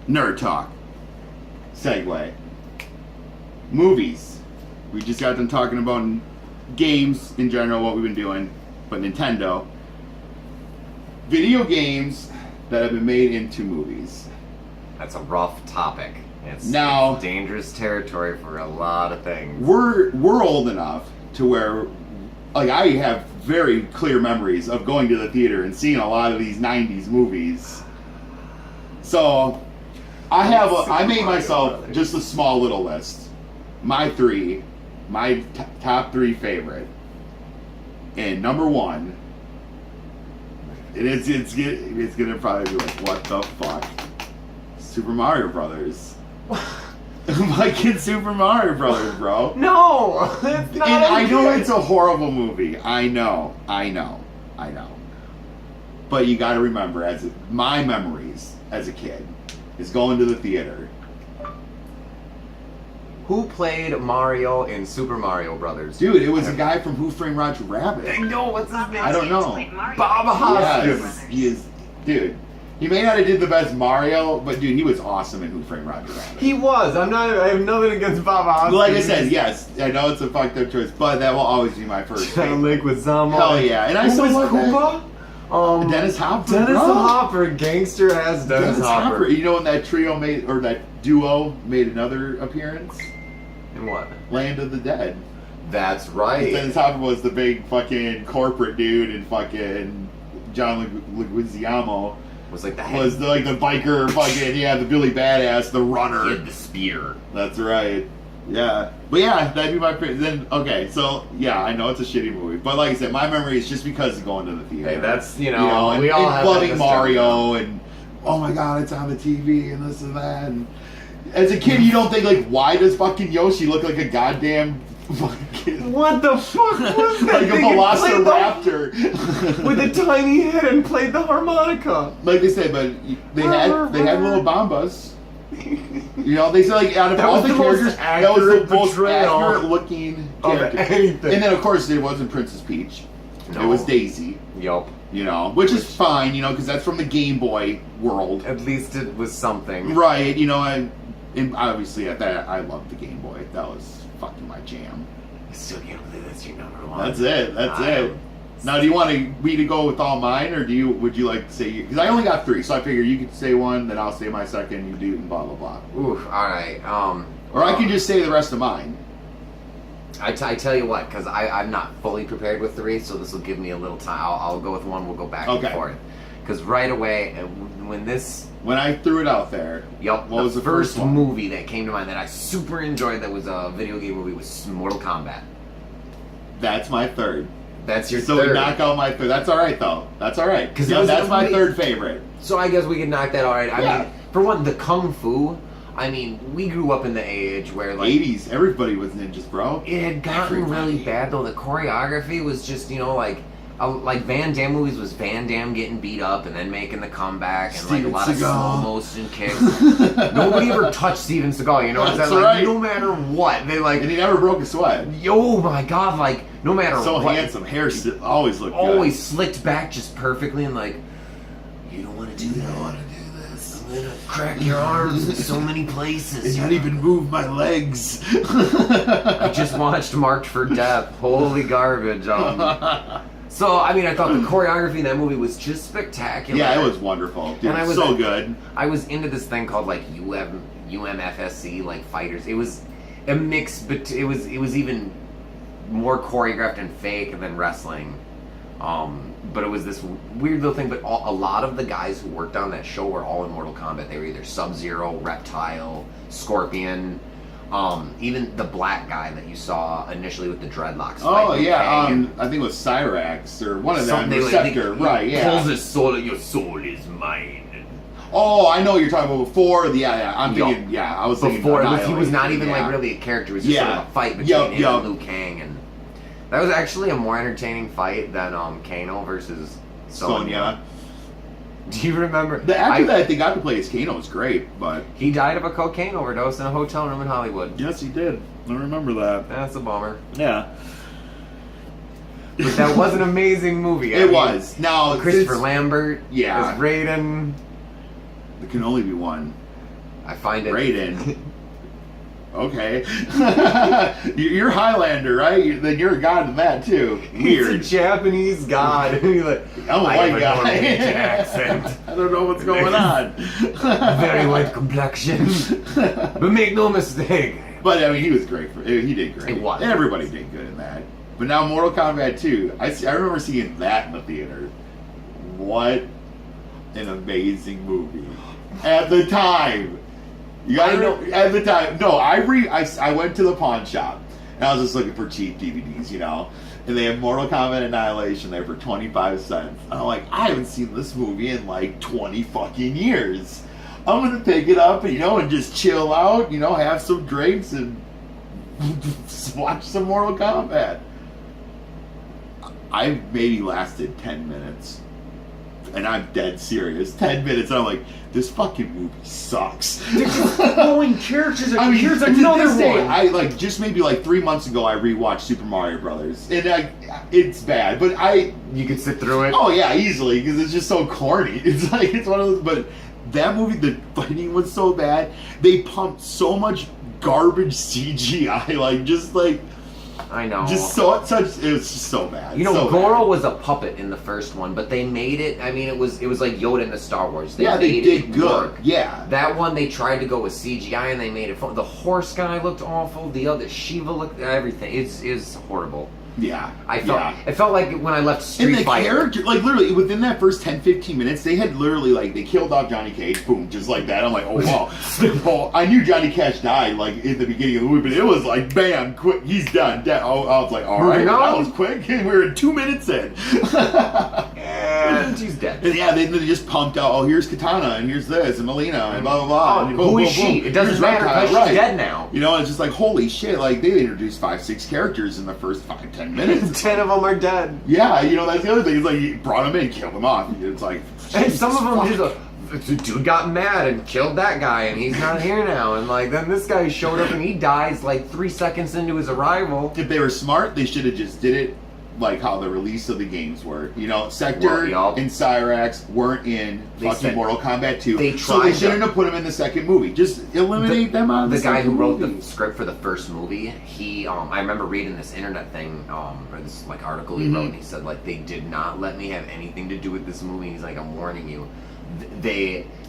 Nerd talk. Segue. Movies. We just got done talking about games in general, what we've been doing, but Nintendo. Video games that have been made into movies. That's a rough topic. It's dangerous territory for a lot of things. We're old enough to where, like, I have very clear memories of going to the theater and seeing a lot of these 90s movies. So, I made myself just a small little list. My top three favorite. And number one, it's gonna probably be like, what the fuck? Super Mario Brothers. My kid Super Mario Brothers, bro. No! It's not. And I know it's a horrible movie. I know. But you gotta remember, my memories as a kid is going to the theater. Who played Mario in Super Mario Brothers? Dude, it was a guy from Who Framed Roger Rabbit. No, what's his name? I don't know. Bob Hoskins. Yes, he is. Dude, he may not have did the best Mario, but dude, he was awesome in Who Framed Roger Rabbit. He was. I have nothing against Bob Hoskins. Like I said, yes, I know it's a fucked up choice, but that will always be my first favorite. Lake with Zamo. Hell yeah. And I Who was Koopa? Dennis Hopper. Dennis the Hopper, gangster as Dennis Hopper. You know when that trio or that duo made another appearance? In what? Land of the Dead. That's right. Dennis Hopper was the big fucking corporate dude, and fucking John Leguizamo was like the head. Was the biker fucking, the Billy Badass, the runner. He had the spear. That's right. Yeah. But yeah, that'd be my favorite. Then, okay, so, yeah, I know it's a shitty movie. But like I said, my memory is just because of going to the theater. Hey, that's, and, we all have loving Mario, and, oh my god, it's on the TV, and this and that. And as a kid, you don't think, like, why does fucking Yoshi look like a goddamn fucking... What the fuck was that? Like a velociraptor. With a tiny head and played the harmonica. Like they said, but they had little Bombas. They said, like, out of all the characters, that was the most accurate looking character. Anything. And then, of course, it wasn't Princess Peach. No. It was Daisy. Yup. Which is fine, because that's from the Game Boy world. At least it was something. Right, and obviously at that, I loved the Game Boy. That was fucking my jam. I still can't believe that's your number one. That's it. Now, do you want me to go with all mine, or would you like to say... Because I only got three, so I figure you could say one, then I'll say my second, you do, and blah, blah, blah. Oof, alright. Or I can just say the rest of mine. I tell you what, because I'm not fully prepared with three, so this will give me a little time. I'll go with one, we'll go back and forth. Because right away, when I threw it out there, what was the first movie that came to mind that I super enjoyed that was a video game movie was Mortal Kombat. That's my third. That's your third. So we knock out my third. That's alright, though. That's alright. Because that's my third favorite. So I guess we can knock that alright. I mean, for one, the Kung Fu, we grew up in the age where, like... 80s, everybody was ninjas, bro. It had gotten really bad, though. The choreography was just, like Van Damme movies was Van Damme getting beat up and then making the comeback, and like a lot of slow motion kicks. Nobody ever touched Steven Seagal, you know what I'm saying? Like, no matter what, they like... And he never broke a sweat. Oh my god, like, no matter what. So handsome, hair always looked good. Always slicked back just perfectly, and like, you don't want to do that. I don't want to do this. I'm gonna crack your arms in so many places. And not even move my legs. I just watched Marked for Death. Holy garbage. So, I thought the choreography in that movie was just spectacular. Yeah, it was wonderful. Dude, and so good. I was into this thing called, like, UMFSC, like, fighters. It was a mix, but it was even more choreographed and fake than wrestling. But it was this weird little thing, but a lot of the guys who worked on that show were all in Mortal Kombat. They were either Sub-Zero, Reptile, Scorpion... even the black guy that you saw initially with the dreadlocks. Oh yeah, I think it was Cyrax or one of them. Receptor, right? Yeah. Pulls his soul. Your soul is mine. Oh, I know what you're talking about. Before, I'm thinking. Yeah, I was thinking before. He was not even like really a character. It was just sort of a fight between him and Liu Kang, and that was actually a more entertaining fight than Kano versus Sonya. Do you remember? The actor that they got to play as Kano was great, but... He died of a cocaine overdose in a hotel room in Hollywood. Yes, he did. I remember that. That's a bummer. Yeah. But that was an amazing movie. It was. Now, Christopher Lambert. Yeah. As Raiden. There can only be one. I find it. Raiden. Okay. You're Highlander, right? Then you're a god in that too. Weird. He's a Japanese god. Like, I'm a I white have guy. a Norwegian accent. I don't know what's going on. Very white complexion. But make no mistake. But I mean, he was great. He did great. It was. Everybody did good in that. But now Mortal Kombat 2. I remember seeing that in the theater. What an amazing movie at the time. You gotta know at the time. No, I went to the pawn shop and I was just looking for cheap DVDs, you know. And they had Mortal Kombat Annihilation there for 25 cents. And I'm like, I haven't seen this movie in like 20 fucking years. I'm gonna pick it up and and just chill out, have some drinks and watch some Mortal Kombat. I maybe lasted 10 minutes. And I'm dead serious. 10 minutes, and I'm like, this fucking movie sucks. They're just throwing characters. I mean, here's another this day, one. just maybe 3 months ago, I rewatched Super Mario Brothers, and it's bad, but You could sit through it. Oh yeah, easily, because it's just so corny. It's one of those. But that movie, the fighting was so bad. They pumped so much garbage CGI, I know. it was just so bad. So Goro bad. was a puppet in the first one, but they made it. I mean, it was like Yoda in the Star Wars. They made did it good. work. Yeah. That one they tried to go with CGI and they made it fun. The horse guy looked awful. The other Shiva looked everything. It's horrible. Yeah. It felt like when I left Street and the Fighter. character, literally within that first 10-15 minutes, they had literally they killed off Johnny Cage, boom, just like that. I'm like, oh wow. Well, I knew Johnny Cash died in the beginning of the movie, but it was like, bam, quick, he's done. I was like, all right, that was quick. We were 2 minutes in. And she's dead. And yeah, they just pumped out. Oh, here's Katana, and here's this, and Melina, and blah blah blah. And who is she? It doesn't matter because she's dead now. It's just like, holy shit! They introduced 5-6 characters in the first 5-10 minutes. 10 of them are dead. Yeah, that's the other thing. It's you brought them in, killed them off. It's like, and some of them the dude got mad and killed that guy, and he's not here now. And then this guy showed up and he dies 3 seconds into his arrival. If they were smart, they should have just did it like how the release of the games were. Sector and Cyrax weren't in fucking Mortal Kombat 2. So they shouldn't have put them in the second movie. Just eliminate them out of the guy who wrote movie. the script for the first movie, he I remember reading this internet thing, or this article he wrote, and he said they did not let me have anything to do with this movie. He's like, I'm warning you.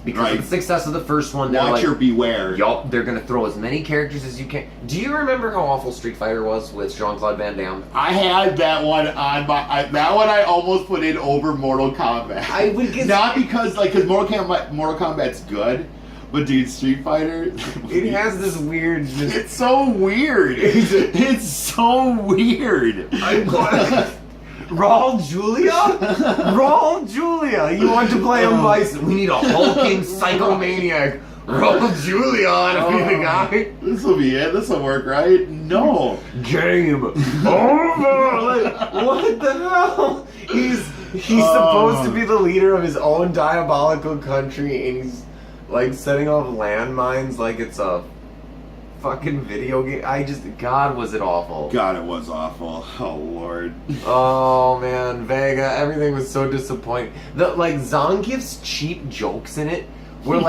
Because of the success of the first one, they're Watch or beware. Yup, they're gonna throw as many characters as you can. Do you remember how awful Street Fighter was with Jean-Claude Van Damme? I had that one on that one I almost put in over Mortal Kombat. I would get not because Mortal Kombat's good, but dude, Street Fighter, it has this weird. It's so weird. It's so weird. Raul Julia? Raul Julia! You want to play him Bison? We need a hulking psychomaniac. Raul Julia to be the guy. This will be it. This will work, right? No. Game over. What the hell? He's supposed to be the leader of his own diabolical country, and he's setting off landmines like it's a fucking video game. God, was it awful. God, it was awful. Oh, Lord. Oh, man. Vega, everything was so disappointing. Zangief's cheap jokes in it were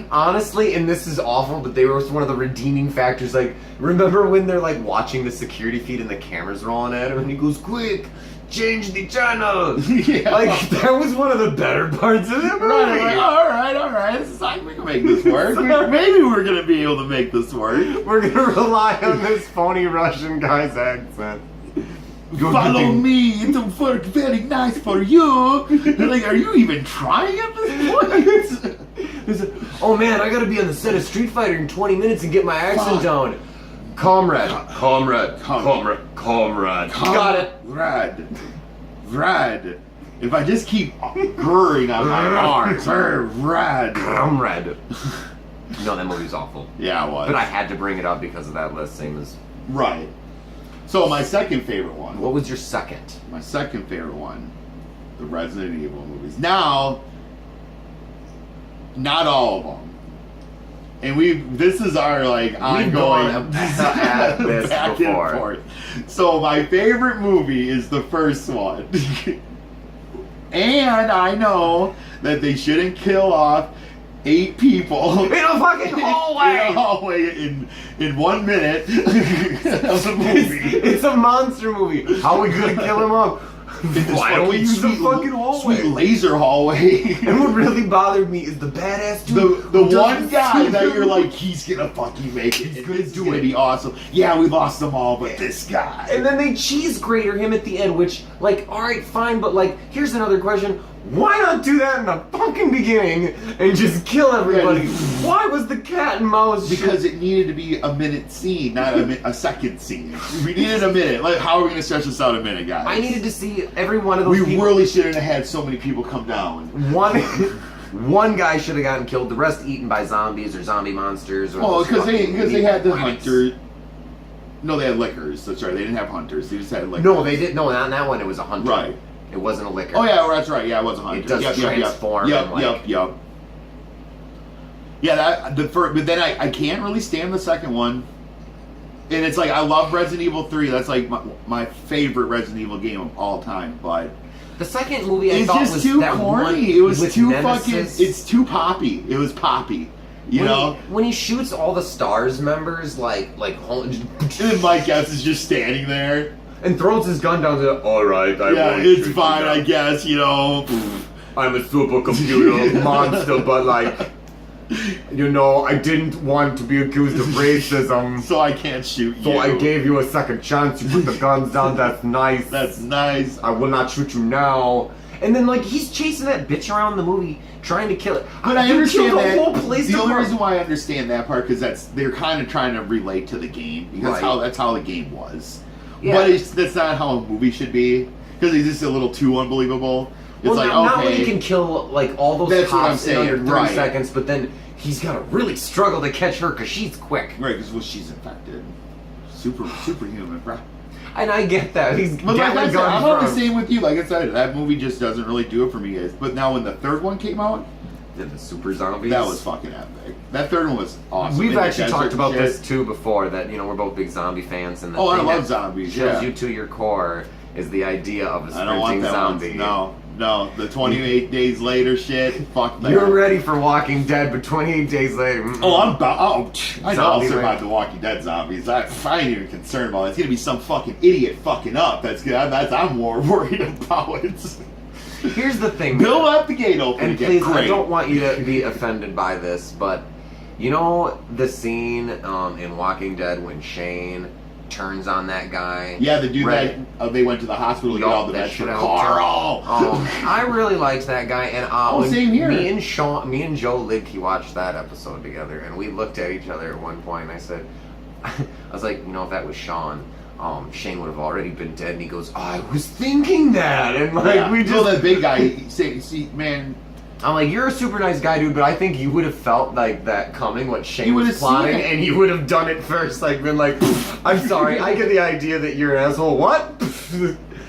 honestly, and this is awful, but they were one of the redeeming factors. Remember when they're watching the security feed and the camera's rolling at him and he goes, quick, change the channel. Yeah. That was one of the better parts of the movie. Right, all right. This is we can make this work. Maybe we're going to be able to make this work. We're going to rely on this phony Russian guy's accent. Follow me, it'll work very nice for you. They're are you even trying at this point? Oh man, I gotta be on the set of Street Fighter in 20 minutes and get my accent down. Comrade. Got it. Rad. If I just keep grrring on my arms, rad. Comrade. No, that movie's awful. Yeah, it was. But I had to bring it up because of that list, same as... Right. So my second favorite one. What was your second? My second favorite one, the Resident Evil movies. Now, not all of them. And this is our ongoing at this back before. and forth. So my favorite movie is the first one. And I know that they shouldn't kill off 8 people In a fucking hallway! in a hallway in 1 minute of the movie. It's a monster movie. How are we gonna kill him off? Why don't we use the fucking hallway? Sweet laser hallway. And what really bothered me is the badass dude. The one guy that you're like, he's gonna fucking make it. It's gonna be awesome. Yeah, we lost them all, but this guy. And then they cheese grater him at the end, which, like, alright, fine, but, like, here's another question. Why not do that in the fucking beginning and just kill everybody? Why was the cat and mouse Because it needed to be a minute scene, not a second scene. We needed a minute. Like, how are we gonna stretch this out a minute, guys? I needed to see every one of those people. We really shouldn't have had so many people come down. One guy should have gotten killed, the rest eaten by zombies or zombie monsters. Or Well, because they had the rabbits. hunter. No, they had lickers. That's right. They didn't have hunters. They just had lickers. No, they did. No, not in that one. It was a hunter. Right. It wasn't a licker. Oh yeah, that's right. Yeah, it was a hunter. It does transform. Yep, and, like, yep. Yeah, but then I can't really stand the second one. And it's like I love Resident Evil 3. That's like my favorite Resident Evil game of all time. But The second movie I it's thought just was too that corny. one It was with too Nemesis. fucking. It's too poppy. It was poppy. You know. When he shoots all the STARS members, like And then Mike S is just standing there. and throws his gun down to, alright, Yeah, it's fine, I guess. You know. I'm a supercomputer monster, but like, you know, I didn't want to be accused of racism. So I can't shoot you. So I gave you a second chance. You put the guns down. That's nice. That's nice. I will not shoot you now. And then, like, he's chasing that bitch around the movie, trying to kill it. But I You understand killed that. the whole place The only apart. reason why I understand that part because they're kind of trying to relate to the game because Right. that's how the game was. Yeah. But that's not how a movie should be because it's just a little too unbelievable. It's Well, like not when okay, he can kill, like, all those That's what I'm cops in under saying, 30 right. seconds, but then he's got to really struggle to catch her because she's quick. right? Because she's infected, superhuman, bro. And I get that. He's But like I gatling said, I'm guns on the from- same with you. Like I said, that movie just doesn't really do it for me, guys. But now when the third one came out, The super zombies. that was fucking epic. That third one was awesome. We've In the actually desert talked and about shit. this too before. That, you know, we're both big zombie fans, and the Oh, I thing love that zombies, shows yeah. you to your core is the idea of a I don't want sprinting that zombie. one. No, the 28 days later shit. Fuck that. You're ready for Walking Dead, but 28 days later. Oh, I know I'll Zombie survive race. the Walking Dead zombies. I ain't even concerned about it. It's gonna be some fucking idiot fucking up. I'm more worried about it. Here's the thing. Bill left the gate open And again. please, Great. I don't want you to be offended by this, but you know the scene in Walking Dead when Shane turns on that guy? Yeah, the dude Right. that they went to the hospital to get all the that meds shit from out. Carl. I really liked that guy, and when same here. Me and Joe Lidke watched that episode together, and we looked at each other at one point, and I said, I was like, you know, if that was Sean, Shane would have already been dead. And he goes, I was thinking that, and like Yeah. we just, Well, that big guy. See, man. I'm like, you're a super nice guy, dude, but I think you would have felt like that coming, what Shane You was would have plotting, seen it. and you would have done it first, like been like, I'm sorry, I get the idea that you're an asshole. What?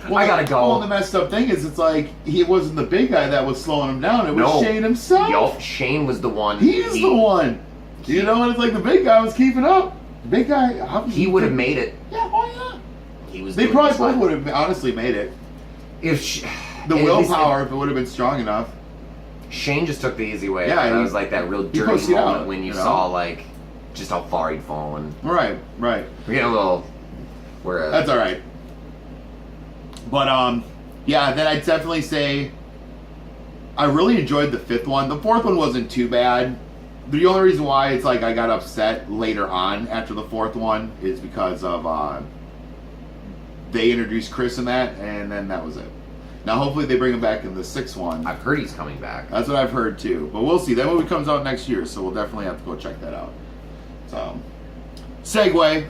I gotta go. Well, the messed up thing is, it's like it wasn't the big guy that was slowing him down. It was No. Shane himself. Yo, Shane was the one. He's the one. You know, and it's like the big guy was keeping up. The big guy, obviously, He would have made it. Yeah, oh yeah. He was. They doing probably just both fine. would have honestly made it. If The at least willpower, if it would have been strong enough. Shane just took the easy way. Yeah, out. That he- was like that real he dirty pushed it moment out, when you you know? saw like just how far he'd fallen. Right. We're getting a little. We're That's all right. But yeah. Then I'd definitely say I really enjoyed the fifth one. The fourth one wasn't too bad. The only reason why it's like I got upset later on after the fourth one is because of they introduced Chris in that, and then that was it. Now hopefully they bring him back in the sixth one. I've heard he's coming back. That's what I've heard too. But we'll see. That movie comes out next year, so we'll definitely have to go check that out. So, segue.